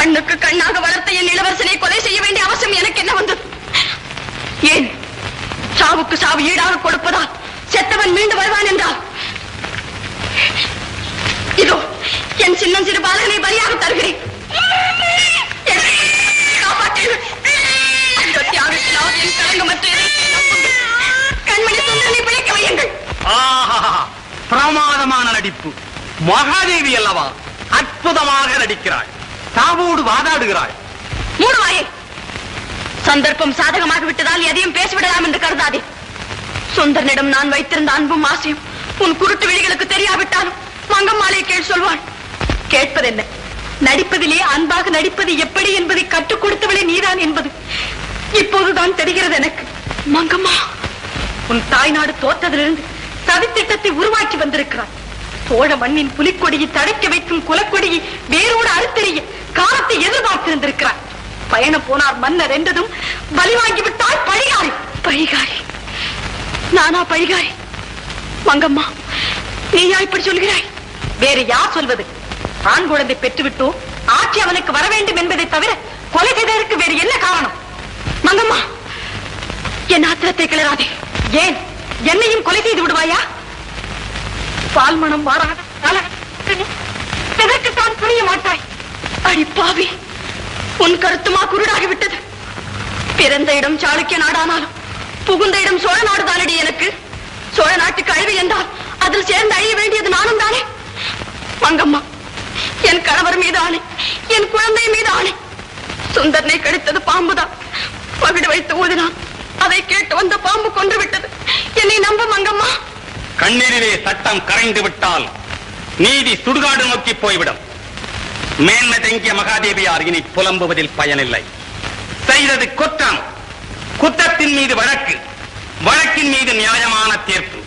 கண்ணுக்கு கண்ணாக வளர்த்த என் இளவரசனை கொலை செய்ய வேண்டிய அவசியம் எனக்கு என்ன வந்தது? ஏன் சாவுக்கு சாவு ஈடாக கொடுப்பதா செத்தவன் மீண்டு வருவான் என்றால் இதோ என் சின்னம் சிறு பாலகனை பலியாக தருகிறேன். கண்மணி சுந்தரனை பிழைக்க வையுங்கள். பிரமாதமான நடிப்பு. மகாதேவி அல்லவா? அற்புதமாக நடிக்கிறாள். சாவோடு வாதாடுகிறாள். மூடுவாயே. சந்தர்ப்பம் சாதகமாக விட்டதால் எதையும் பேசிவிடலாம் என்று கருதாதே. சுந்தரனிடம் நான் வைத்திருந்த அன்பும் ஆசையும் உன் குருட்டு விழிகளுக்கு தெரியாவிட்டாலும் மங்கம்மாளை கேள் சொல்வாள். கேட்பதென்ன? நடிப்பதிலே அன்பாக நடிப்பது எப்படி என்பதை கற்றுக் கொடுத்தவளே நீதான் என்பது இப்போதுதான் தெரிகிறது எனக்கு. மங்கம்மா, உன் தாய்நாடு தோற்றதிலிருந்து சதித்திட்டத்தை உருவாக்கி வந்திருக்கிறார். சோழ மண்ணின் புலிக்கொடியை தடைக்க வைக்கும் குலக்கொடியை வேரோடு அறுத்தெறிய காலத்தை எதிர்பார்த்திருந்திருக்கிறார். பயணம் போனார் மன்னர் என்றதும் பலி வாங்கிவிட்டால் பழிகாரி. பழிகாரி? நானா பழிகாரி? மங்கம்மா, நீயா இப்படி சொல்கிறாய்? வேறு யார் சொல்வது? ஆண் குழந்தை பெற்றுவிட்டோ ஆட்சி அவனுக்கு வர வேண்டும் என்பதை தவிர கொலை செய்ததற்கு வேறு என்ன காரணம்? மங்கம்மா, என் ஆத்திரத்தை கிளறாதே. ஏன் என்னையும் கொலை செய்து விடுவாயா? பால் மனம் மாறாத எதற்குத்தான் புரிய மாட்டாய்? அடி பாவி, உன் கருத்துமா குருடாகிவிட்டது. பிறந்த இடம் சாளுக்கிய நாடானாலும் புகுந்த இடம் சோழ நாடுதானடி எனக்கு. சோழ நாட்டுக்கு அழிவு என்றால் அதில் சேர்ந்து அழிய வேண்டியது நானும் தானே. மங்கம்மா, என் கணவர் மீது ஆணை, என் குழந்தை மீது ஆணை. சுந்தரனை கடித்தது பாம்புதான். பகிடு வைத்து ஊதினான். அதை கேட்டு வந்த பாம்பு கொன்று விட்டது. என்னை நம்ப மங்கம்மா. கண்ணீரிலே சட்டம் கரைந்து விட்டால் நீதி சுடுகாடு நோக்கி போய்விடும். மேன்மை தங்கிய மகாதேவியார் இனி புலம்புவதில் பயனில்லை. செய்தது குற்றம். குற்றத்தின் மீது வழக்கு, வழக்கின் மீது நியாயமான தீர்ப்பு.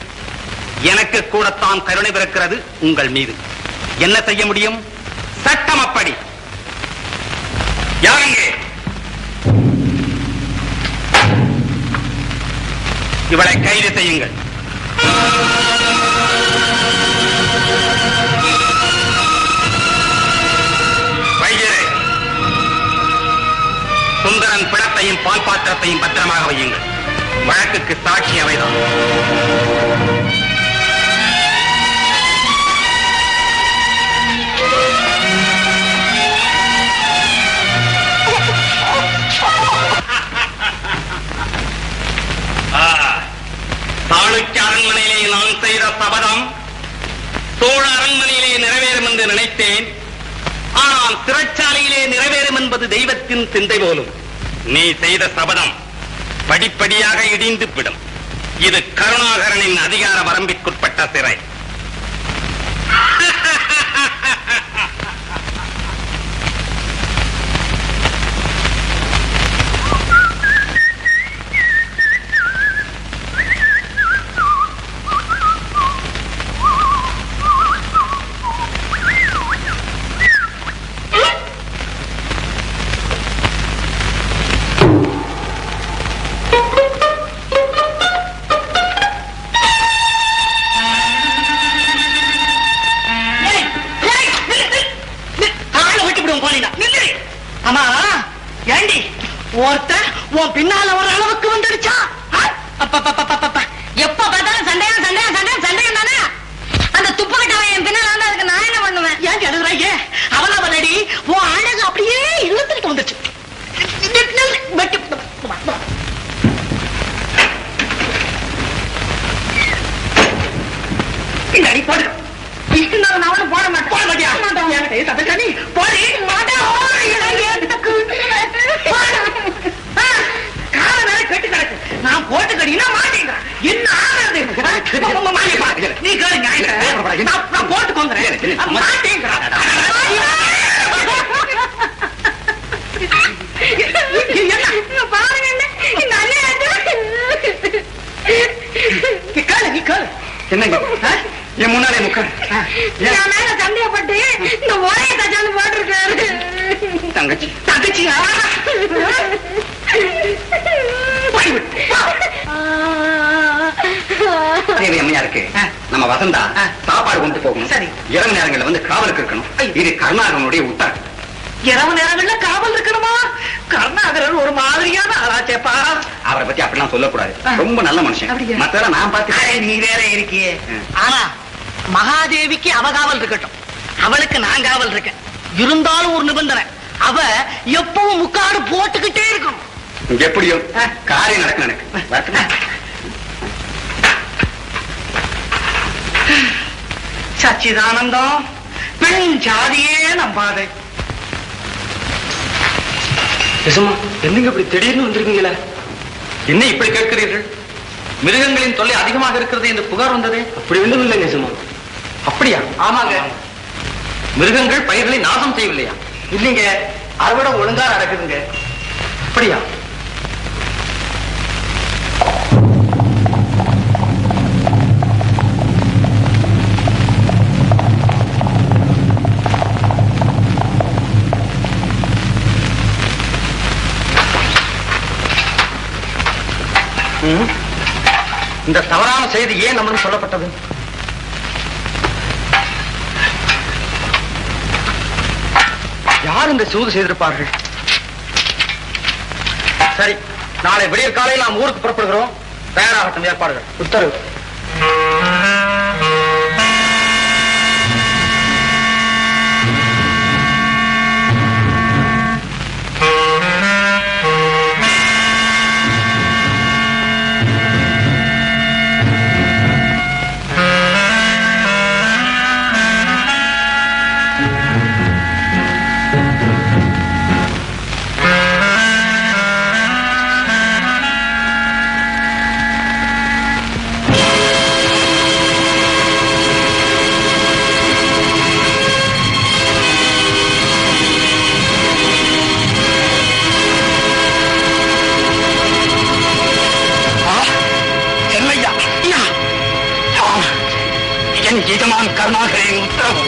எனக்கு கூடத்தான் கருணை பிறக்கிறது உங்கள் மீது. என்ன செய்ய முடியும்? சட்டம் அப்படி. யாருங்கே? இவளை கைது செய்யுங்கள். வைத்தியரே, சுந்தரன் பிணத்தையும் பால் பாத்திரத்தையும் பத்திரமாக வையுங்கள். வழக்குக்கு சாட்சி அவைதான். சாளுக்கிய அரண்மனையிலே நான் செய்த சபதம் சோழ அரண்மனையிலே நிறைவேறும் என்று நினைத்தேன். ஆனால் சிறைச்சாலையிலே நிறைவேறும் என்பது தெய்வத்தின் சிந்தை போலும். நீ செய்த சபதம் படிப்படியாக இடிந்து விடும். இது கருணாகரனின் அதிகார வரம்பிற்குட்பட்ட சிறை. பின்னால ஒரு அளவுக்கு வந்துடுச்சா? எப்ப பார்த்தாலும் சண்டையா சண்டையா சண்டையா சண்டையா தானே. அந்த துப்பு கிட்டவன் என் பின்னால வந்து அதுக்கு நான் என்ன பண்ணுவேன்? ஏன் எழுதுறாங்க? அவனடி உன் அழகு அப்படியே இழுத்துட்டு வந்துச்சு. பின்னாடி போடு. இஷ்டு நான் அவனும் போட மாட்டேன். போட மாட்டியா? போடி மாட்டேன். நான் போட்டு கடினா மாட்டேங்கிறேன். என்ன ஆகிறது? நீ கேளுங்க. நான் போட்டு கொங்குறேன். மாட்டேங்கிறேன். பாருங்க இந்த கேளு. நீ கேளு. என்னங்க என் முன்னாலே முக்கால் என் மேல சந்தேகப்பட்டு இந்த ஒரே தச்சாந்து போட்டிருக்காரு. தங்கச்சி தங்கச்சியா? அம்மையாருக்கு நம்ம வசந்தா சாப்பாடு கொண்டு போகணும். சரி, இரவு நேரங்களில் வந்து காவலுக்கு இருக்கணும். இது கருணாகரனுடைய உத்தரவு. இரவு நேரங்கள்ல காவல் இருக்கணுமா? கருணாகரன் ஒரு மாதிரியான ஆளாச்சேப்பா. அவரை பத்தி அப்படிலாம் சொல்லக்கூடாது. ரொம்ப நல்ல மனுஷன். அப்படியா? மத்தவரை நான் பார்த்து நீ வேற இருக்கியே. ஆனா மகாதேவிக்கு அவ காவல் இருக்கட்டும், அவளுக்கு நான் காவல் இருக்கேன். இருந்தாலும் ஒரு நிபந்தனை, அவ எப்பவும் முக்காடு போட்டுக்கிட்டே இருக்கணும். எப்படியும் காரியம் நடக்கும் எனக்கு. வரட்டுமா? சச்சிதானந்தம் பெண் ஜாதியே நம்பாது. என்னங்க இப்படி திடீர்னு வந்திருக்கீங்களா? என்ன இப்படி கேட்கிறீர்கள்? மிருகங்களின் தொல்லை அதிகமாக இருக்கிறது என்று புகார் வந்ததே. அப்படி ஒன்றும் இல்லை நிஜமா. அப்படியா? ஆமாங்க. மிருகங்கள் பயிர்களை நாசம் செய்யவில்லையா? இல்லைங்க, அறுவடை ஒழுங்கா நடக்குதுங்க. அப்படியா? இந்த தவறான செய்தி ஏன் நம்மளும் சொல்லப்பட்டது? யார் இந்த சூது செய்திருப்பார்கள்? சரி, நாளை விடியற் காலையில் நாம் ஊருக்கு புறப்படுகிறோம். தயாராகட்டும் ஏற்பாடுகள். உத்தரவு. என் எஜமான் கருணாகரனின் உத்தரவு.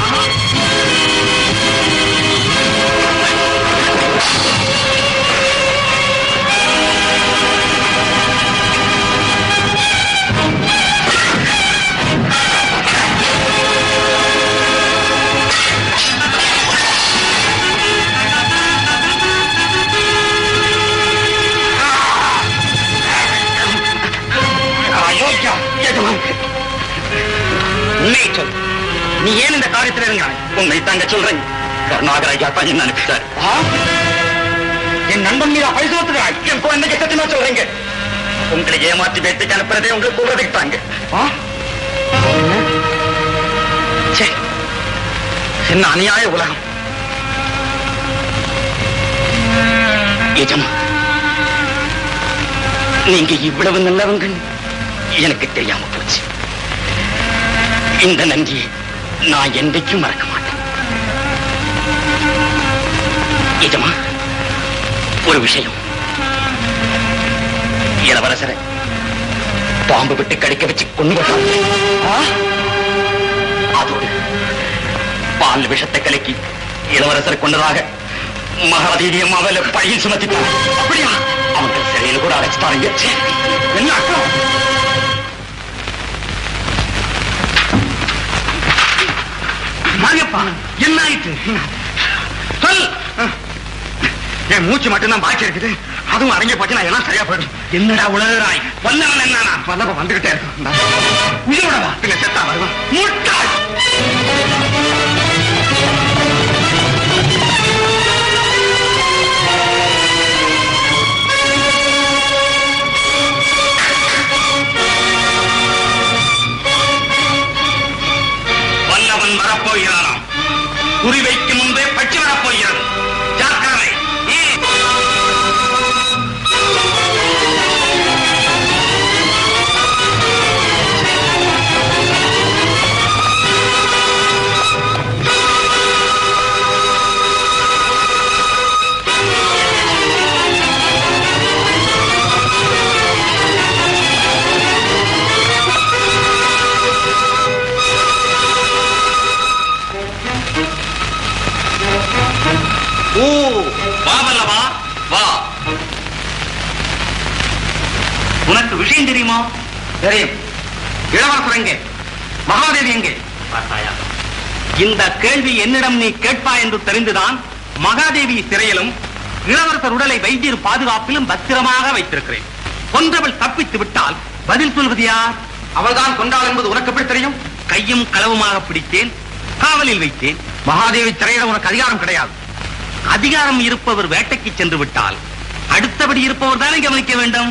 அயோக்கியா எஜமான், உண்மையை சொல். நீ ஏன் இந்த காரியத்தில் இருந்தாய்? உண்மை தாங்க சொல்றேன். கருணாகர ஐயா தான் என்ன அனுப்பிச்சார். என் நண்பன் மீதா பரிசோத்துகிறாய். என் குழந்தைக்கு சத்தியமா சொல்றீங்க. உங்களை ஏமாற்றி வேட்டைக்கு அனுப்புறதே உங்களுக்கு கூறதுக்கு தாங்க. என்ன அநியாய உலகம். எஜமா, நீங்க இவ்வளவு நல்லவங்க எனக்கு தெரியாம போச்சு. இந்த நன்றியை நான் என்றைக்கும் மறக்க மாட்டேன். எஜமா, ஒரு விஷயம். இளவரசரை பாம்பு விட்டு கடிக்க வச்சு கொண்டு அதோடு பால் விஷத்தை கலக்கி இளவரசரை கொண்டதாக மகாதேவி அம்மாவில பழியில் சுமத்திட்டார். அப்படியா? அவங்க சிறையில் கூட அழைச்சிட்டாங்க. என்ன அர்த்தம்? மாரியப்பா, என்ன ஆயிட்டு? சொல். என் மூச்சு மட்டும்தான் பாக்கி இருக்குது. அதுவும் அடங்கி போச்சு, நான் எல்லாம் சரியா போயிடும். என்னடா உலகிறாய்? வல்லவன் என்ன? வல்லவன் வந்துகிட்டே இருக்கும். உயிரோடவா? பின்ன செத்தா வருவான். முட்டாள். வல்லவன் வரப்போகிறாராம். குறிவைக்கு முன்பே பட்சி வரப்போகிறது. ஜாக்கிரதை. வா, வா. உனக்கு விஷயம் தெரியுமா? தெரியும். இளவரசர் எங்கே? மகாதேவி எங்கே? பார்த்தாயா? இந்த கேள்வி என்னிடம் நீ கேட்பா என்று தெரிந்துதான் மகாதேவி சிறையிலும் இளவரசர் உடலை வைத்தியர் பாதுகாப்பிலும் பத்திரமாக வைத்திருக்கிறேன். கொன்றவள் தப்பித்து விட்டால் பதில் சொல்வது யார்? அவள்தான் கொண்டாள் என்பது உனக்கு எப்படி தெரியும்? கையும் களவுமாக பிடித்தேன், காவலில் வைத்தேன். மகாதேவி சிறையிட உனக்கு அதிகாரம் கிடையாது. அதிகாரம் இருப்பவர் வேட்டைக்கு சென்று விட்டால் அடுத்தபடி இருப்பவர் தானே கவனிக்க வேண்டும்.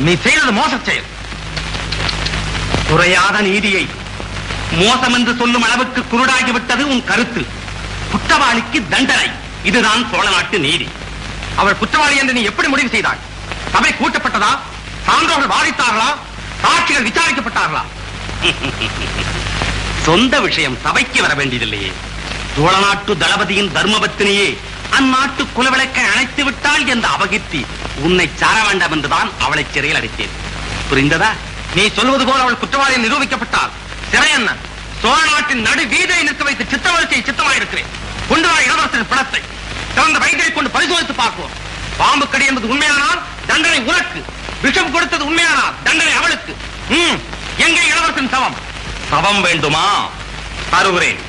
நீ செய்தது மோச செயல். குறையாத நீதியை மோசம் என்று சொல்லும் அளவுக்கு குருடாகிவிட்டது உன் கருத்து. குற்றவாளிக்கு தண்டனை, இதுதான் சோழ நாட்டு நீதி. அவள் குற்றவாளி என்று நீ எப்படி முடிவு செய்தாய்? சபை கூட்டப்பட்டதா? சான்றோர்கள் வாதித்தார்களா? சாட்சிகள் விசாரிக்கப்பட்டார்களா? சொந்த விஷயம் சபைக்கு வர வேண்டியதில்லையே. சோழ நாட்டு தளபதியின் தர்மபத்தினியே அந்நாட்டு குலவிளக்கை அணைத்து விட்டாள் என்ற அபகீர்த்தி உன்னை சார வேண்டாம் என்றுதான் அவளை சிறையில் அடைத்தேன். புரிந்ததா? நீ சொல்வது போல அவள் குற்றவாளி நிரூபிக்கப்பட்டால் சிறை என்ன, சோழ நாட்டின் நடு வீதியை நிற்க வைத்து சித்தவழ்ச்சியை சித்தமாயிருக்கிறேன். கொண்டு வர இளவரசரின் பணத்தை சிறந்த வைத்தியை கொண்டு பரிசோதித்து பார்ப்போம். பாம்பு கடி என்பது உண்மையானால் தண்டனை உனக்கு, விஷம் கொடுத்தது உண்மையானால் தண்டனை அவளுக்கு. எங்கே இளவரசன் சவம்? சவம் வேண்டுமா? தருகிறேன்.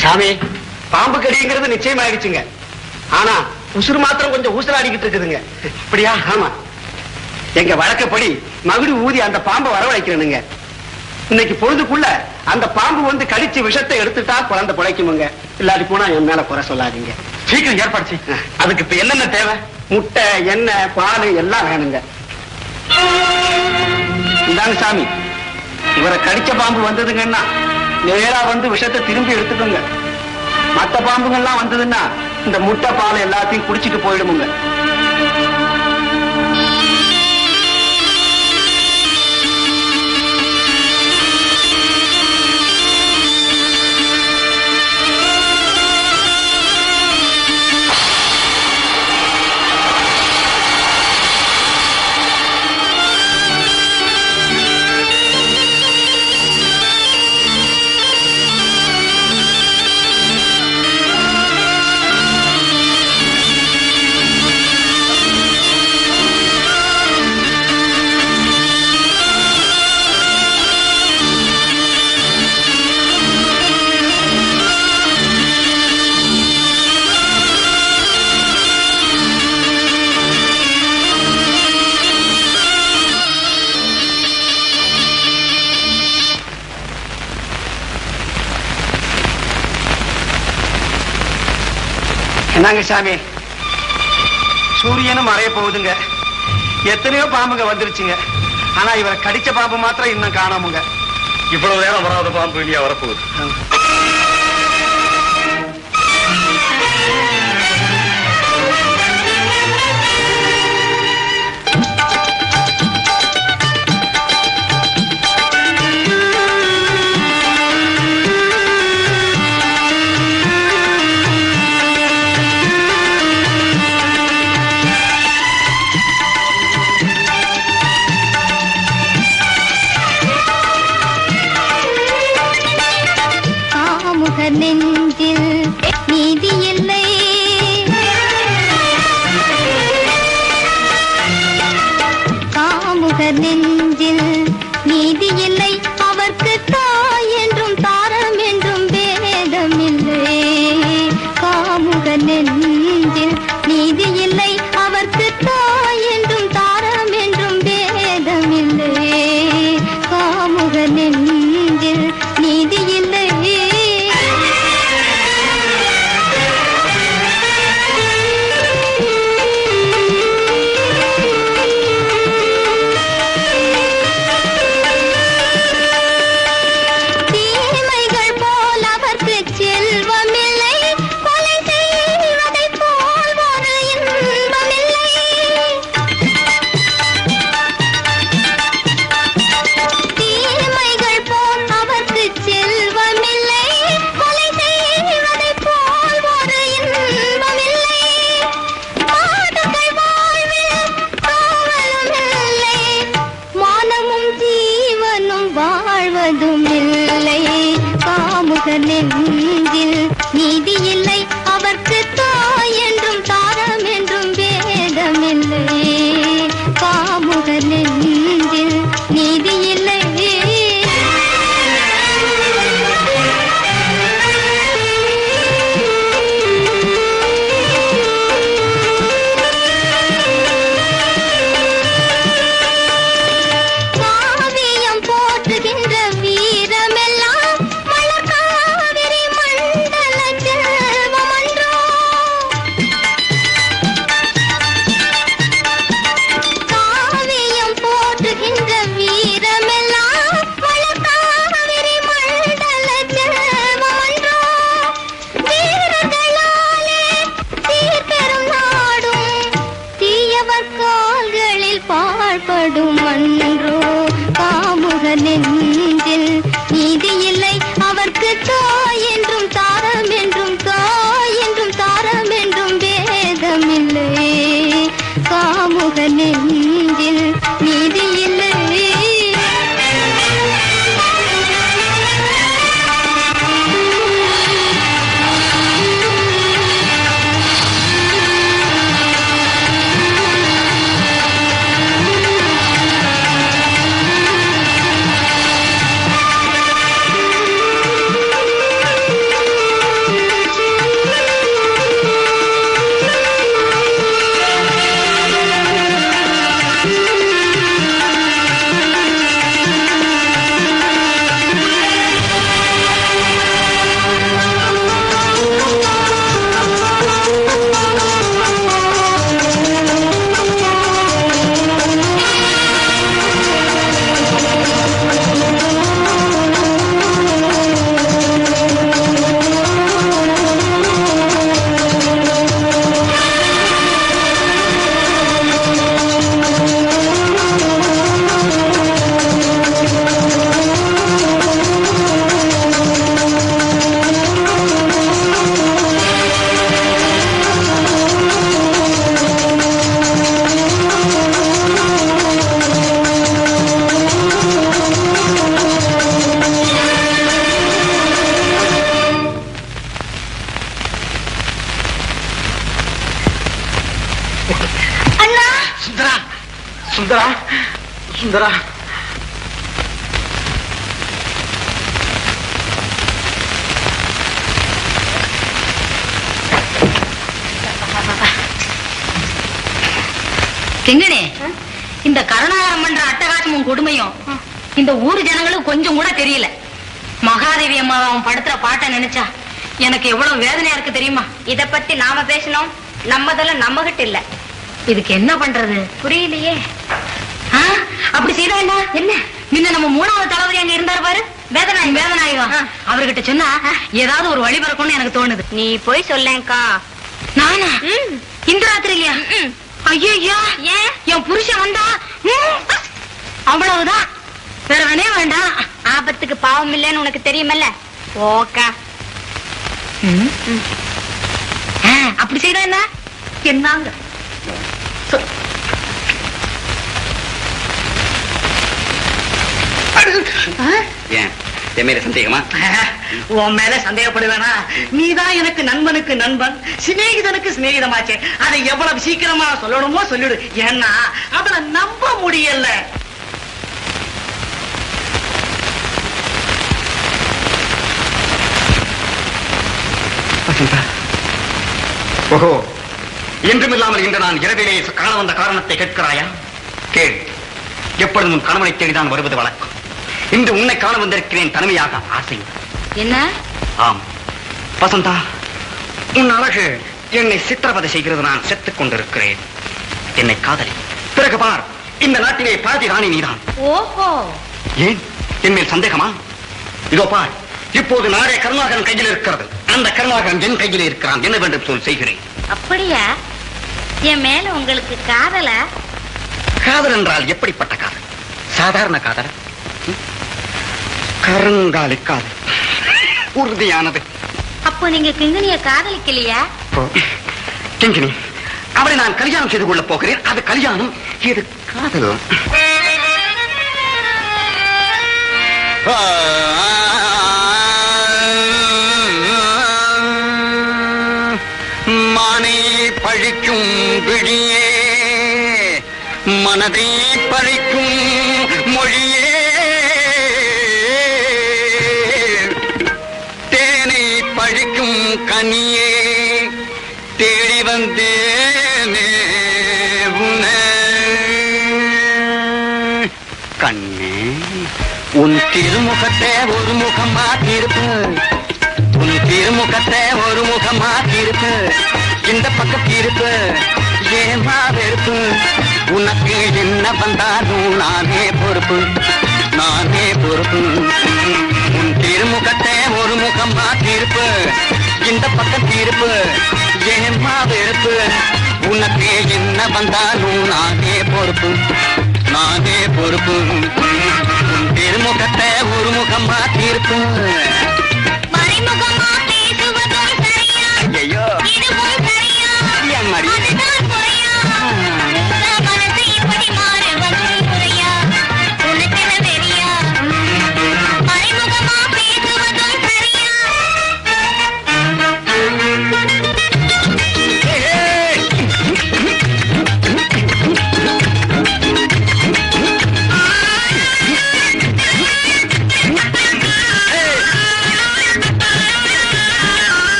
சாமி, பாம்பு கடிங்கிறது நிச்சயம் ஆயிடுச்சுங்க. ஆனா உசுறு மாத்திரம் கொஞ்சம் ஊசலாடிக்கிட்டு இருக்குதுங்க. அப்படியா? ஆமா. எங்க வழக்கப்படி மகுடி ஊதி அந்த பாம்பை வரவழைக்கிறேனுங்க. இன்னைக்கு பொழுதுக்குள்ள அந்த பாம்பு வந்து கடிச்சு விஷத்தை எடுத்துட்டா குழந்தை பிழைக்குமுங்க. இல்லாட்டி போனா என் மேல குறை சொல்லாதீங்க. சீக்கிரம் ஏற்பாடு செய். அதுக்கு இப்ப என்னென்ன தேவை? முட்டை, எண்ணெய், பால் எல்லாம் வேணுங்க. இந்தாங்க சாமி, இவரை கடிச்ச பாம்பு வந்ததுங்கன்னா நேரா வந்து விஷத்தை திரும்பி எடுத்துக்கோங்க. மத்த பாம்புகள்லாம் வந்ததுன்னா இந்த முட்டை பால் எல்லாத்தையும் குடிச்சிட்டு போயிடுமுங்க. என்னங்க சாமி, சூரியனும் மறைய போகுதுங்க. எத்தனையோ பாம்புங்க வந்துருச்சுங்க. ஆனா இவரை கடிச்ச பாம்பு மாத்திரம் இன்னும் காணாமுங்க. இவ்வளவு நேரம் வராத பாம்பு இல்லையா வரப்போகுது? நெஞ்சில் நீதி இல்லை, காமுக நெஞ்சில் நீதி இல்லை, அவர்க்கு தாய் என்றும் தாரம் என்றும் வேதம் இல்லை. காமுக நெஞ்சில் நீதி இல்லை, அவர்க்கு தாய் என்றும் தாரம் என்றும் வேதம் இல்லை. காமுக நெஞ்சில் நீதி இல்லை. நெஞ்சில் நீதி இல்லை, அவர்க்கு தாய் என்றும் தாரம் என்றும் வேதமில்லை. காமுக நெஞ்சில் நீதி இல்லை. காவியம் போற்றுகின்ற வீரமெல்லாம் மலர்காவிரி சுந்தரா சுந்தரா கிங்கனே, இந்த கருணாகரம் பண்ற அட்டகாசமும் கொடுமையும் இந்த ஊர் ஜனங்களுக்கு கொஞ்சம் கூட தெரியல. மகாதேவி அம்மா அவன் படுத்துற பாட்டை நினைச்சா எனக்கு எவ்வளவு வேதனையா இருக்கு தெரியுமா? இத பத்தி நாம பேசணும், நம்மதெல்லாம் நம்ம கிட்ட இல்ல. இதுக்கு என்ன பண்றது புரியலையே. அப்படி செய்தா என்ன? முன்ன நம்ம 3வது தளபதி அங்க இருந்தாரு பாரு, வேதனாயுவா. அவர்கிட்ட சொன்னா ஏதாவது ஒரு வழி பிறக்கும்னு எனக்கு தோணுது. நீ போய் சொல்லேங்கா. நானா? இந்த ராத்திரி இல்லையா? ஐயா, ஏன்? என் புருஷன் வந்தா அவ்வளவுதான், வேற வேணே வேண்டாம். ஆபத்துக்கு பாவம் இல்லைன்னு உனக்கு தெரியுமல்ல. ஓகா. அப்படி செய்தா என்ன? என்னங்க ஏன் என் மேல சந்தேகமா? உன் மேல சந்தேகப்படுவேனா? நீதான் எனக்கு நண்பனுக்கு நண்பன், சிநேகிதனுக்கு சிநேகிதமாச்சே. அதை எவ்வளவு சீக்கிரமா சொல்லணுமோ சொல்லிடு. ஏன்னா அவளை நம்ப முடியல. ஓஹோ, என்றுமில்லாமல் இன்று நான் இரவிலே காண வந்த காரணத்தை கேட்கிறாயா? கேள். எப்பொழுதும் கணவனை தேடிதான் வருவது வழக்கம். இன்று உன்னை காண வந்திருக்கிறேன் தனிமையாக, ஆசை. என்ன? ஆம் வசந்தா, உன் அழகு என்னை சித்திரவதை செய்கிறது. நான் செத்துக் கொண்டிருக்கிறேன். என்னை காதலி. பிறகு பார், இந்த நாட்டிலே பாதி ராணி நீதான். ஓஹோ, ஏன் என் மேல் சந்தேகமா? இதோ பார், இப்போது நாடே கருணாகரன் கையில் இருக்கிறது. அந்த கருணாகரன் என் கையில் இருக்கிறான். என்ன வேண்டும் சொல், செய்கிறேன். அப்படியா? என் மேல உங்களுக்கு காதல? காதல் என்றால் எப்படிப்பட்ட காதல்? சாதாரண காதல்? கருங்காலி காதல், உறுதியானது. அப்போ நீங்க கிங்கனிய காதலிக்கலையா? கிங்கினி, அவளை நான் கல்யாணம் செய்து கொள்ளப் போகிறேன். அது கல்யாணம், இது காதல். மானை பழிக்கும் விழியே, மனதை பழிக்கும் மொழியே, தேனை பழிக்கும் கனியே, தேடி வந்தேனே உன்னை. கண்ணே, உன் திருமுகத்தை ஒரு முகமா தீர்ப்பு, உன் திருமுகத்தை ஒரு முகமா தீர்ப்பு, இந்த பக்கம் தீர்ப்பு ஏமா வெறுப்பு. உனக்கு என்ன வந்தாலும் நானே பொறுப்பு, நானே பொறுப்பு. உன் திருமுகத்தை ஒரு முகமா தீர்ப்பு, இந்த பக்கம் தீர்ப்பு ஏமா வெறுப்பு. உனக்கு என்ன வந்தாலும் நானே பொறுப்பு, நானே பொறுப்பு. உன் திருமுகத்தை ஒரு முகமா தீர்ப்பு. மறைமுகமா பேசுவதும் சரியா? ஐயோ, இதுவும் சரியா? என் மடி. அதுதான் குறையா? மனசு இப்படி மாறுவதும் குறையா? உனக்கென வெறியா? மறைமுகமா பேசுவதும் சரியா?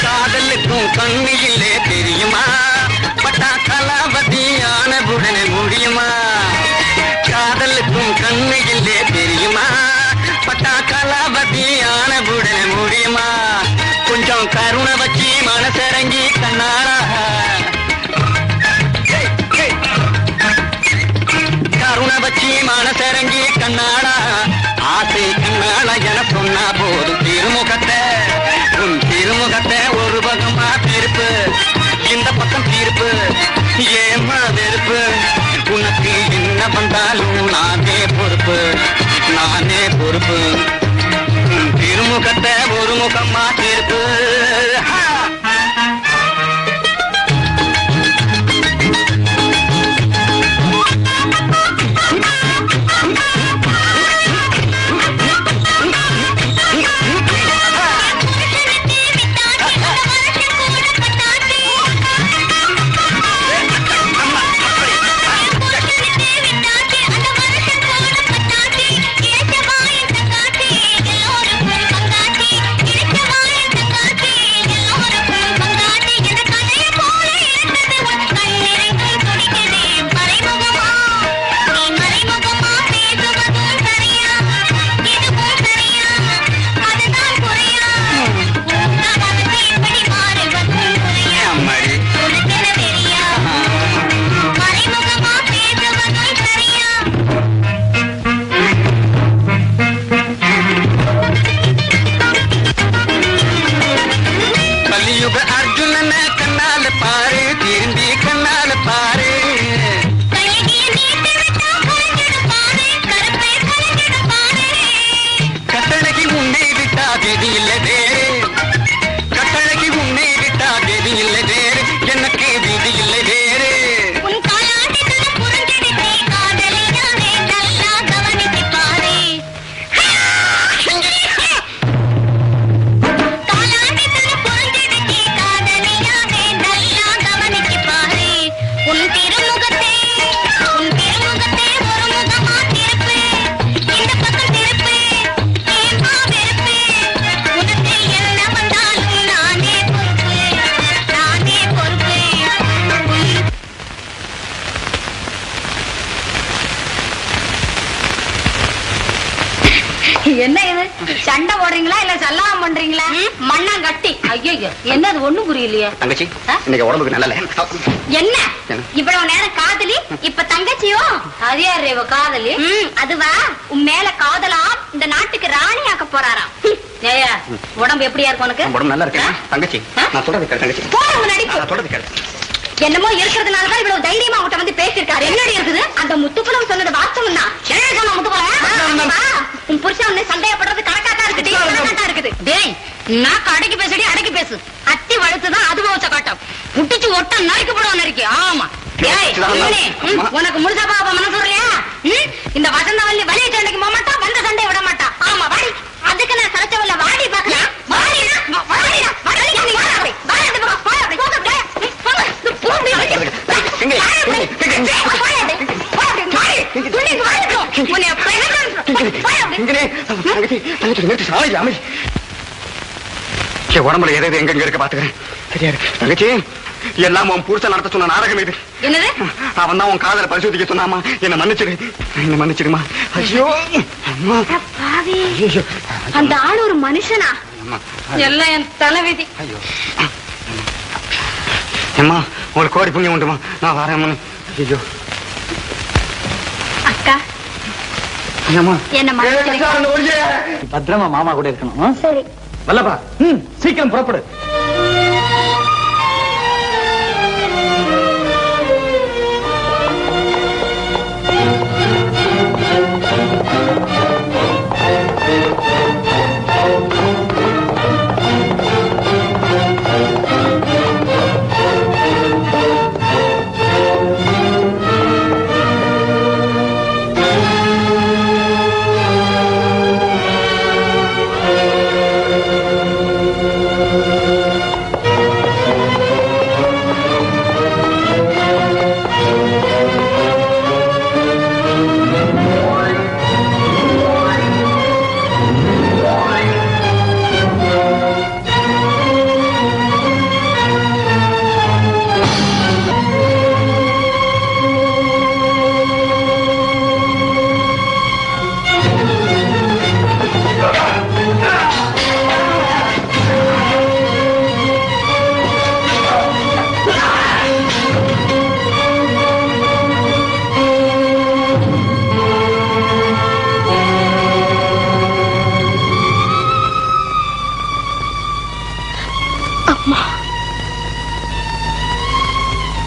காதலுக்கும் கண்ணியிலே தெரியுமா? பட்டா கலாவதியான உடனே முடியுமா? காதலுக்கும் கண்ணியிலே தெரியுமா? பட்டா கலாவதியான உடனே முடியுமா? கொஞ்சம் கருணை வச்சு மனசரங்கி கண்ணாரா, கருணை வச்சு மனசரங்கி கண்ணாடா, ஆசை கண்ணாள என சொன்னா போதும். திருமுகத்தை, உன் திருமுகத்தை ஒரு பக்கமா தீர்ப்பு, இந்த பக்கம் தீர்ப்பு ஏமா வெறுப்பு. உனக்கு என்ன வந்தாலும் நானே பொறுப்பு, நானே பொறுப்பு. உன் திருமுகத்தை ஒரு முகமா தீர்ப்பு. பண்றீங்களா? மண்ணாங்கட்டி. ஐயோ, என்ன அது ஒண்ணும் புரியலையே. தங்கச்சி, இன்னைக்கு உடம்புக்கு நல்ல என்ன இவ்வளவு நேரம் காதலி, இப்ப தங்கச்சியோ? அது யாரு இவ காதலி? அதுவா, உன் மேல காதலா இந்த நாட்டுக்கு ராணி ஆக்க போறாராம். ஏயா, உடம்பு எப்படியா இருக்கு உனக்கு? உடம்பு நல்லா இருக்கு தங்கச்சி. நான் சொல்றது கேளு தங்கச்சி. போறவங்க நடிப்பு. நான் சொல்றது கேளு. என்னமோ இருக்கிறதுனாலதான் இவ்வளவு தைரியமா அவட்ட வந்து பேசிருக்காரு. என்னடி இருக்குது? அந்த முத்துக்குளம் சொன்னது வாஸ்தவம் தான். உன் புருஷன் வந்து சந்தேகப்படுறது கணக்காத்தான் இருக்குது. டேய், நான் அடக்கி பேசடி, அடக்கி பேசு. அத்தி வளர்த்துதான் அது வச்ச காட்டம். முட்டிச்சு ஒட்ட நறுக்கப்படுவான் நறுக்கி. ஆமா. உனக்கு முழுசா பாப்பா மனசு இல்லையா? இந்த வசந்தவல்லி வலிய சண்டைக்கு போக மாட்டா, வந்த சண்டையை விட மாட்டா. ஆமா வாடி. அதுக்கு நான் சரச்சவல்ல வாடி பாக்கலாம். உடம்புல எதாவது எங்க இருக்க பாத்துக்கிறேன். சரியா இருக்கு தங்கச்சி. எல்லாம் உன் புருஷன் நடத்த சொன்ன நாடகம் இது. என்னது? அவன் தான் உன் காதலை பரிசோதிக்க சொன்னாமா. என்ன மன்னிச்சிடு, என்ன மன்னிச்சிடுமா. ஐயோ பாவி, அந்த ஆள் ஒரு மனுஷனா? எல்லாம் என் தலைவிதி. ஐயோ அம்மா, உங்களுக்கு கோடி புண்ணியம் உண்டுமா. நான் வரேன். ஐயோ அக்கா, பத்திரமா மாமா கூட இருக்கணும். சரி வல்லப்பா, சீக்கிரம் புறப்படு.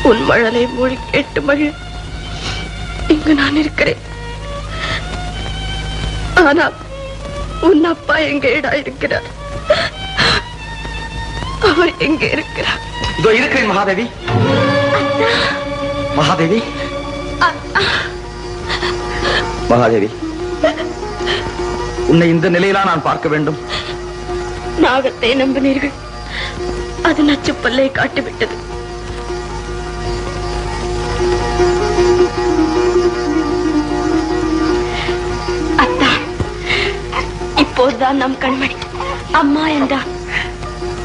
உன் மழலை மொழி கேட்டு மகிழ் இங்கு நான் இருக்கிறேன். ஆனால் உன் அப்பா எங்கேடா இருக்கிறார்? அவர் எங்கே இருக்கிறார்? இதோ இருக்கிறேன் மகாதேவி. மகாதேவி, மகாதேவி, உன்னை இந்த நிலையிலா நான் பார்க்க வேண்டும்? நாகத்தை நம்பினீர்கள், அது நச்சுப்பல்லை காட்டிவிட்டது. அத்தா, இப்போதுதான் நம் கண்மணி அம்மா என்றான்.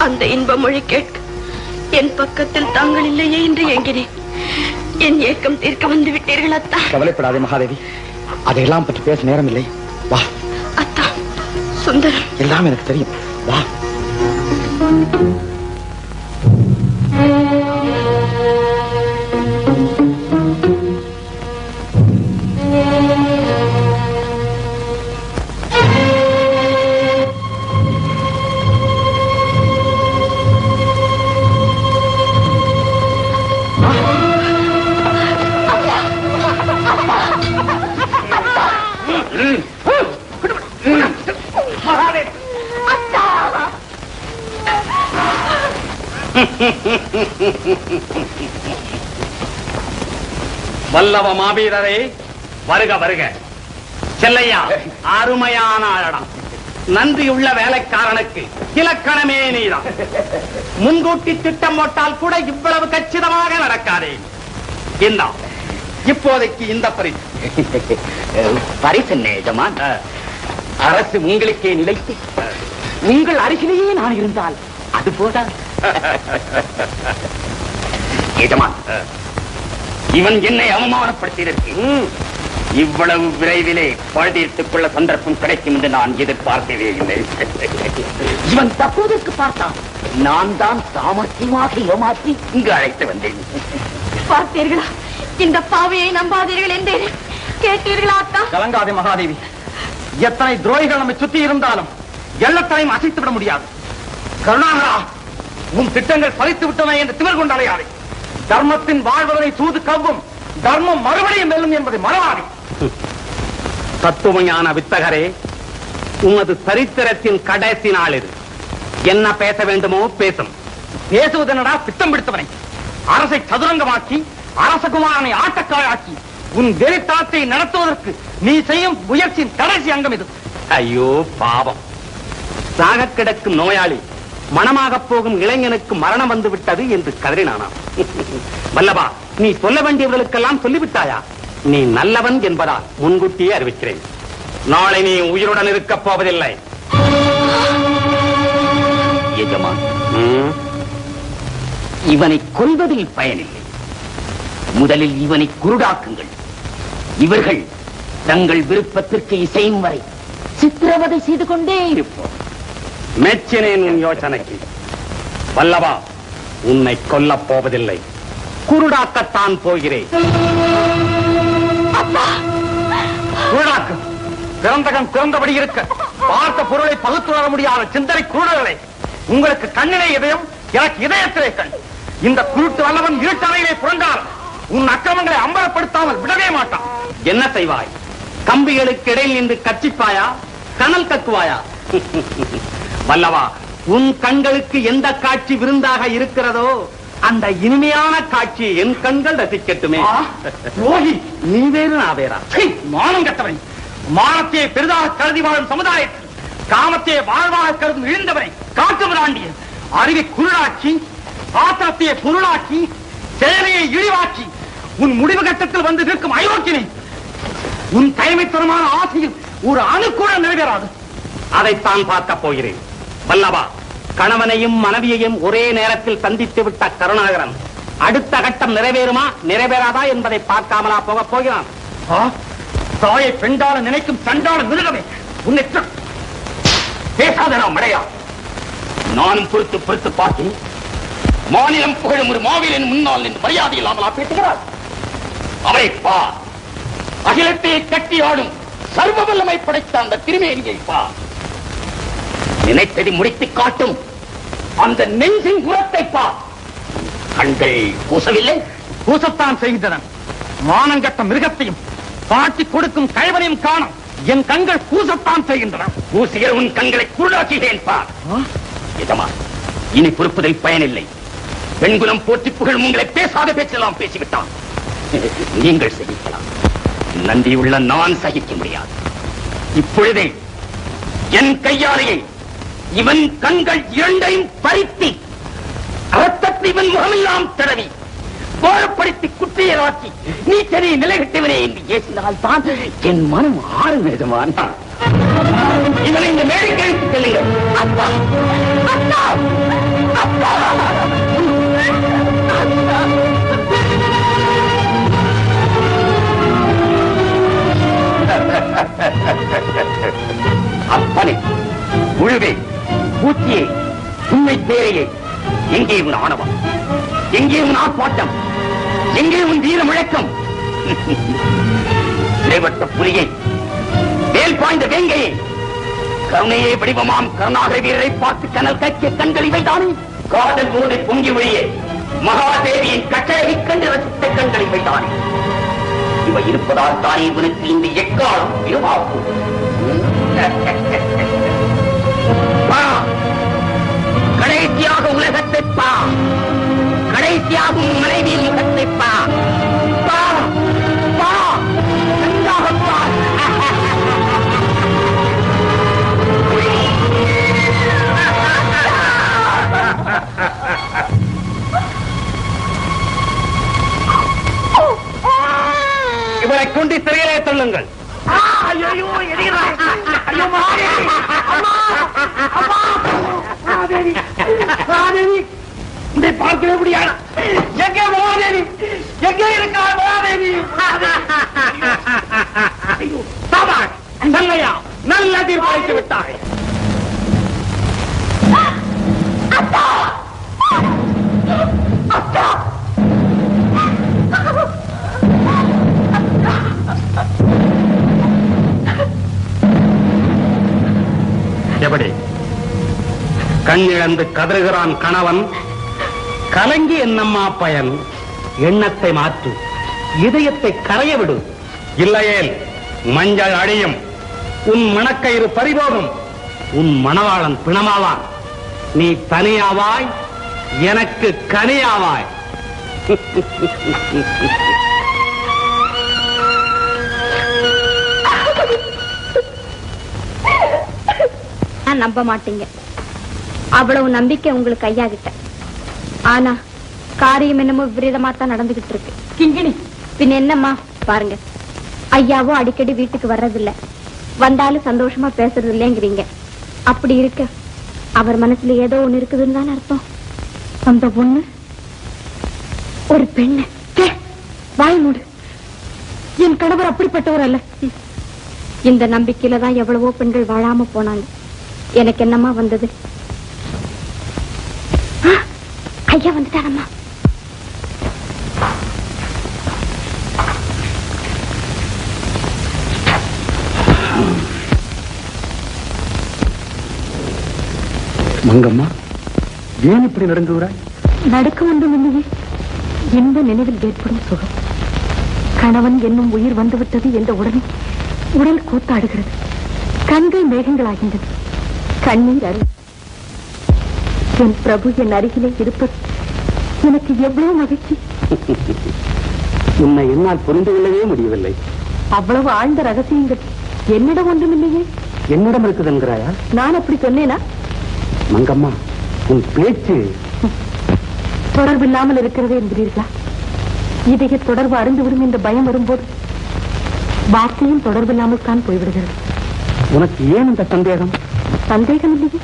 அந்த இன்ப மொழி கேட்க என் பக்கத்தில் தாங்கள் இல்லையே என்று ஏங்கினேன். என் ஏக்கம் தீர்க்க வந்து விட்டீர்கள் அத்தா. கவலைப்படாதே மகாதேவி, அதையெல்லாம் பற்றி பேச நேரம் இல்லை. வா அத்தா. சுந்தரம், எல்லாம் எனக்கு தெரியும். வா. வல்லவ மாவீரரே, வருக வருக. செல்லையா, அருமையான ஆழம். நன்றியுள்ள வேலைக்காரனுக்கு இலக்கணமே நீதான். முன்கூட்டி திட்டம் போட்டால் கூட இவ்வளவு கச்சிதமாக நடக்காதே. இந்தா, இப்போதைக்கு இந்த பரிசு. பரிசு எஜமான், அரசு உங்களுக்கே நிலைத்து உங்கள் அருகிலேயே நான் இருந்தால் அது போதா? எஜமான், இவன் என்னை அவமானப்படுத்தியிருக்கு. இவ்வளவு விரைவிலே பழுதீர்த்துக் கொள்ள சந்தர்ப்பம் கிடைக்கும் என்று நான் எதிர்பார்க்கவே இல்லை. இவன் தப்போதற்கு பார்த்தான். நான் தான் சாமர்த்தியமாக ஏமாற்றி இங்கு அழைத்து வந்தேன். பார்த்தீர்களா, இந்த பாவையை நம்பாதீர்கள் என்றேன். கேட்டீர்களா அத்தா? கலங்காதே மகாதேவி. எத்தனை துரோகிகள் நம்மை சுற்றி இருந்தாலும் எல்லத்தனையும் அசைத்து விட முடியாது. கருணாகரா, உன் திட்டங்கள் பலித்து விட்டன என்று திமிர் கொண்டாடையாதே. தர்மத்தின் வாழ்வதனை சூது கவ்வும், தர்மம் மறுபடியும் வெல்லும் என்பதை மறவாதே. தத்துவஞான வித்தகரே, உமது சரித்திரத்தின் கடைசி நாள் இது. என்ன பேச வேண்டுமோ பேசும். பேசுவதென்னடா பித்தம் பிடித்தவனை? அரசை சதுரங்கமாக்கி அரசகுமாரனை ஆட்டக்காராக்கி உன் வெறித்தாத்தை நடத்துவதற்கு நீ செய்யும் முயற்சியின் கடைசி அங்கம் இது. ஐயோ பாவம், சாக கிடக்கும் நோயாளி மனமாக போகும் இளைஞனுக்கு மரணம் வந்து விட்டது என்று கதறினானாம். வல்லபா, நீ சொல்ல வேண்டியவர்களுக்கெல்லாம் சொல்லிவிட்டாயா? நீ நல்லவன் என்பதால் முன்கூட்டியே அறிவிக்கிறேன். நாளை நீ உயிருடன் இருக்கப் போவதில்லை. எஜமான், இவனை கொல்வதில் பயனில்லை. முதலில் இவனை குருடாக்குங்கள். இவர்கள் தங்கள் விருப்பத்திற்கு இசையும் வரை சித்திரவதை செய்து கொண்டே இருப்போம். மெச்சினேன் உன் யோசனைக்கு. வல்லவா, உன்னை கொல்லப் போவதில்லை, குருடாக்கத்தான் போகிறேன். குருடாக்கு பிறந்தகன் பிறந்தபடி இருக்க பார்த்த பொருளை பகுத்துணர முடியாத சிந்தனை குருடர்களை. உங்களுக்கு கண்ணிலே இதயம், எனக்கு இதயத்திலே கண். இந்த குருட்டு வல்லவன் இருட்டறையிலே புரண்டால் உன் அக்கிரமங்களை அம்பலப்படுத்தாமல் விடவே மாட்டான். என்ன செய்வாய்? கம்பிகளுக்கு இடையில் நின்று கட்சிப்பாயா, கனல் கக்குவாயா? வல்லவா, உன் கண்களுக்கு எந்த காட்சி விருந்தாக இருக்கிறதோ அந்த இனிமையான காட்சியை என் கண்கள் ரசிக்கட்டுமே. ரோஹி, நீ வேறு நான் வேறா? மானம் கட்டவன். மானத்தை பெரிதாக கருதி வாழும் சமுதாயத்தில் காமத்தை வாழ்வாக கருதும் இழிந்தவனை காட்டு விராண்டிய அறிவை குருடாக்கி, பாத்திரத்தையே பொருளாக்கி, செயலையை இழிவாக்கி உன் முடிவு கட்டத்தில் வந்து நிற்கும் அயோக்கியனை. உன் கைமைத்தனமான ஆசையில் ஒரு அணு கூட நிறைவேறாது. அதைத்தான் பார்க்க போகிறேன். வல்லவா, கணவனையும் மனைவியையும் ஒரே நேரத்தில் சந்தித்து விட்ட கருணாகரன் அடுத்த கட்டம் நிறைவேறுமா நிறைவேறாதா என்பதை பார்க்காமலா போகப் போகிறான்? தாயை பெண்டால நினைக்கும் சண்டால மிருகமே, உன்னை பேசாத மடையா. நானும் பொறுத்து பொறுத்து பார்த்தேன். மாநிலம் புகழும் ஒரு மாவீரன் முன்னால் நின்று மரியாதை இல்லாமலா பேசுகிறார்? அவரை பார், அகிலத்தை கட்டி ஆடும் சர்வ வல்லமை படைத்த அந்த திருமேனியை பார். நினைத்ததை முடித்து காட்டும் அந்த நெஞ்சின் குரத்தை பார். கண்கள் கூசவில்லை? கூசத்தான் செய்கின்றன. மானங்கட்ட மிருகத்தையும் பாட்டி கொடுக்கும் கைவனையும் காணும் என் கண்கள் கூசத்தான் செய்கின்றன. கூசிய உன் கண்களை குருடாக்குகிறேன் பார். இதமா, இனி பொறுப்பதில் பயனில்லை. பெண்குலம் போற்றி புகழும் உங்களை பேசாத பேச்செல்லாம் பேசிவிட்டான். நீங்கள் சகிக்கலாம், நன்றியுள்ள நான் சகிக்க முடியாது. இப்பொழுதே என் கையாலேயே இவன் கண்கள் இரண்டையும் பறித்து ரத்தத்தை இவன் முகமெல்லாம் தடவி கோரப்படுத்தி குற்றியலாக்கி நீ சரி நிலைகட்டவனே என்று ஏசினால் தான் என் மனம் ஆறும் எஜமான். இவனை இந்த மேடைக்கு அழைத்துச் செல்லுங்கள். அப்பா, அப்பா, அப்பா, அப்பனே, முழுவே, பூச்சியே, உண்மை பேரையே, எங்கே உன் ஆணவம்? எங்கே உன் ஆர்ப்பாட்டம்? எங்கே உன் வீர முழக்கம்? இடைப்பட்ட புலியை, வேல் பாய்ந்த வேங்கையை, கருணையே வடிவமாம் கருணாகர வீரரை பார்த்து கனல் கக்கிய கண்கள் இவைதானே? காதல் மூடை பொங்கி ஒழியே மகாதேவியின் கட்டளை கண்டு ரசித்த கண்கள் இவைதானே? இவை இருப்பதால் தானே இவனுக்கு இந்த எக்காலம் இருமாகும். கடைசியாக உலகத்தை பா, கடைசியாகும் மனைவியின் முகத்தை பா, பா, பா, நன்றாக பா. இவரை கொண்டு சிறையிலே தள்ளுங்கள். ஐயோ, எரிகிறாய். ஐயோ, மகாதேவி, அம்மா, அம்மா, மகாதேவி, மகாதேவி, இதை பார்க்கவே முடியாது. எங்கே மகாதேவி? எங்கே இருக்கார் மகாதேவி? கண்ணிழந்து கதறுகிறான் கணவன். கலங்கி என்னம்மா பயன்? எண்ணத்தை மாற்று, இதயத்தை கரைய விடு. இல்லையேல் மஞ்சள் அழியும், உன் மணக்கயிறு பறிபோகும், உன் மணவாளன் பிணமாவான். நீ தனியாவாய், எனக்கு கனியாவாய். நம்ப மாட்டீங்க, அவ்வளவு நம்பிக்கை உங்களுக்கு ஐயா கிட்ட. ஆனா காரியம் என்னமோ விபரீதமா தான் நடந்துகிட்டு இருக்கு. கிங்கிணி பின் என்னம்மா பாருங்க, ஐயாவும் அடிக்கடி வீட்டுக்கு வர்றதில்ல, வந்தாலும் சந்தோஷமா பேசுறது இல்லைங்கிறீங்க. அப்படி இருக்க அவர் மனசுல ஏதோ ஒண்ணு இருக்குதுன்னு தானே அர்த்தம். அந்த பொண்ணு ஒரு பெண்ணு. வாய் மூடு, என் கணவர் அப்படிப்பட்டவர் அல்ல. இந்த நம்பிக்கையில தான் எவ்வளவோ பெண்கள் வாழாம போனாங்க. எனக்கு என்னம்மா வந்தது? ஐயா வந்துட்டாரம்மா. மங்கம்மா, ஏன் இப்படி நடந்துகிறாய்? நடக்க வேண்டும் இல்லையே, இந்த நினைவில் ஏற்படும் சுகம். கணவன் என்னும் உயிர் வந்துவிட்டது என்ற உடனே உடல் கூத்தாடுகிறது, கண்கள் மேகங்களாகின்றது, கண்ணீர் அரு. என் பிரபு என் அருகிலே இருப்பது எனக்கு எவ்வளவு மகிழ்ச்சி. உன்னை என்னால் புரிந்து கொள்ளவே முடியவில்லை. அவ்வளவு ஆழ்ந்த ரகசியங்கள் என்னிடம் ஒன்றுமில்லையே. என்னிடம் இருக்குது என்கிறாயா? நான் அப்படி சொன்னேனா? மங்கம்மா, உன் பேச்சு தொடர்பில்லாமல் இருக்கிறது என்கிறீர்களா? இதய தொடர்பு அருந்துவிடும் என்ற பயம் வரும்போது வார்த்தையும் தொடர்பில்லாமல் தான் போய்விடுகிறது. உனக்கு ஏன் இந்த சந்தேகம்? சந்தேகம் இல்லையே.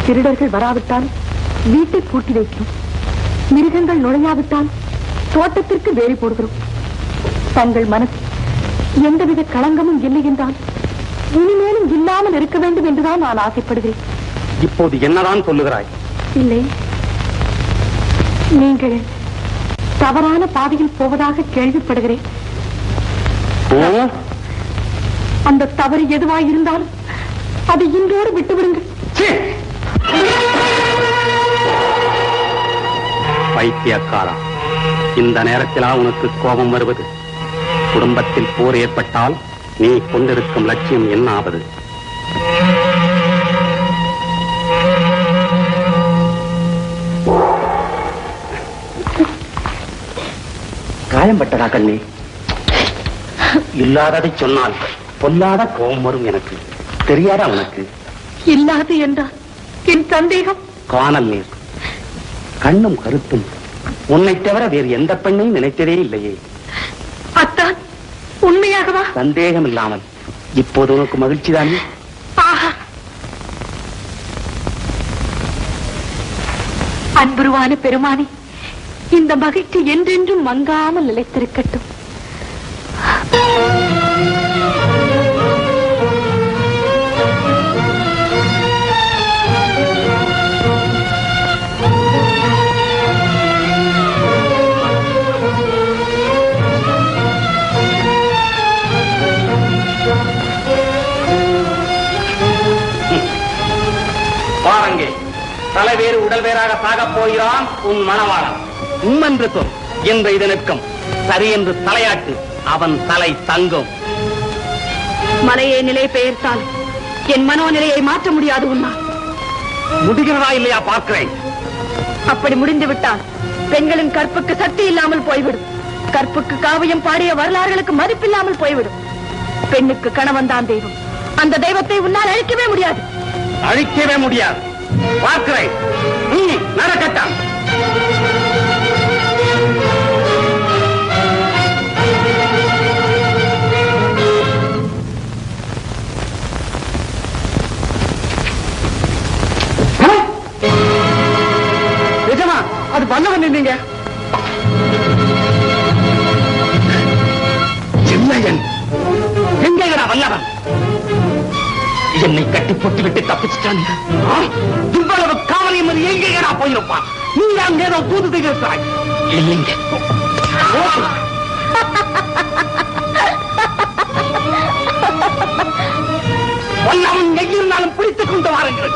திருடர்கள் வராவிட்டால் வீட்டை பூட்டி வைக்கிறோம், மிருகங்கள் நுழையாவிட்டால் தோட்டத்திற்கு வேலி போடுகிறோம். தங்கள் மனசு எந்தவித களங்கமும் இல்லை என்றால் இனிமேலும் இல்லாமல் இருக்க வேண்டும் என்றுதான் நான் ஆசைப்படுகிறேன். இப்போது என்னதான் சொல்லுகிறாய்? இல்லை, நீங்கள் தவறான பாதையில் போவதாக கேள்விப்படுகிறேன். அந்த தவறு எதுவாய் இருந்தாலும் அதை இன்றோடு விட்டுவிடுங்கள். பைத்தியக்காரா, இந்த நேரத்திலா உனக்கு கோபம் வருவது? குடும்பத்தில் போர் ஏற்பட்டால் நீ கொண்டிருக்கும் லட்சியம் என்ன ஆவது? காயம்பட்டதா கண்ணே? இல்லாததை சொன்னால் பொல்லாத கோபம் வரும் எனக்கு. தெரியாதா உனக்கு? இல்லாது என்றால் என் சந்தேகம். காணல் நீர், கண்ணும் கருத்தும் உன்னை தவிர வேறு எந்த பெண்ணையும் நினைத்ததே இல்லையே. அத்தான் உண்மையாகவா? சந்தேகம் இல்லாமல். இப்போது உனக்கு மகிழ்ச்சி தானே? அன்புருவான பெருமானே, இந்த மகிழ்ச்சி என்றென்றும் மங்காமல் நிலைத்திருக்கட்டும். பாருங்கே, தலைவேறு உடல் வேறாக சாகப் போகிறான் உன் மணவாளன். உம்மென்று சொல் என்ற இதனுக்கும் சரி என்று தலையாட்டு, அவன் தலை தங்கும். மலையை நிலை பெயர்த்தால் என் மனோநிலையை மாற்ற முடியாது உன்னால். முடிகிறதா இல்லையா பார்க்கிறேன். அப்படி முடிந்து விட்டால் பெண்களின் கற்புக்கு சக்தி இல்லாமல் போய்விடும். கற்புக்கு காவியம் பாடிய வரலாறுகளுக்கு மதிப்பில்லாமல் போய்விடும். பெண்ணுக்கு கணவன் தான் தெய்வம். அந்த தெய்வத்தை உன்னால் அழிக்கவே முடியாது. அழிக்கவே முடியாது. பார்க்கிறேன். நடக்கட்டும். நிஜமா? அது பண்ணவன் இல்லைங்க. சின்னையன் எங்கேடா வல்லவன்? என்னை கட்டி போட்டு விட்டு தப்பிச்சுட்டான். இவ்வளவு காவலியம் எங்கேடா போயிருப்பான்? நீ அங்கே ஏதோ தூது தெரிவித்தாய். இல்லைங்க, வல்லவன் எங்கிருந்தாலும் பிடித்துக் கொண்டு வாருங்கள்.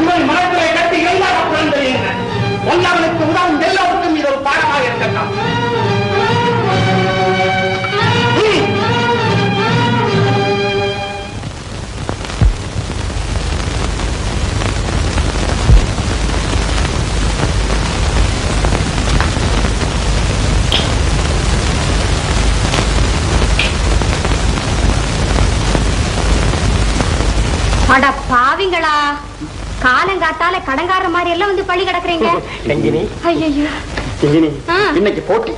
இவன் மனத்திலே கட்டி இறந்தார குழந்தை என்ன வல்லவனுக்கு உதவும் எல்லோருக்கும் இது ஒரு பாடமாக இருக்கட்டும். அட பாவிங்களா, காலங்காத்தால கடங்கார மாதிரி எல்லாம் வந்து பழி கிடக்குறீங்க. ரங்கினி, ஐயோ இன்னைக்கு போட்டி.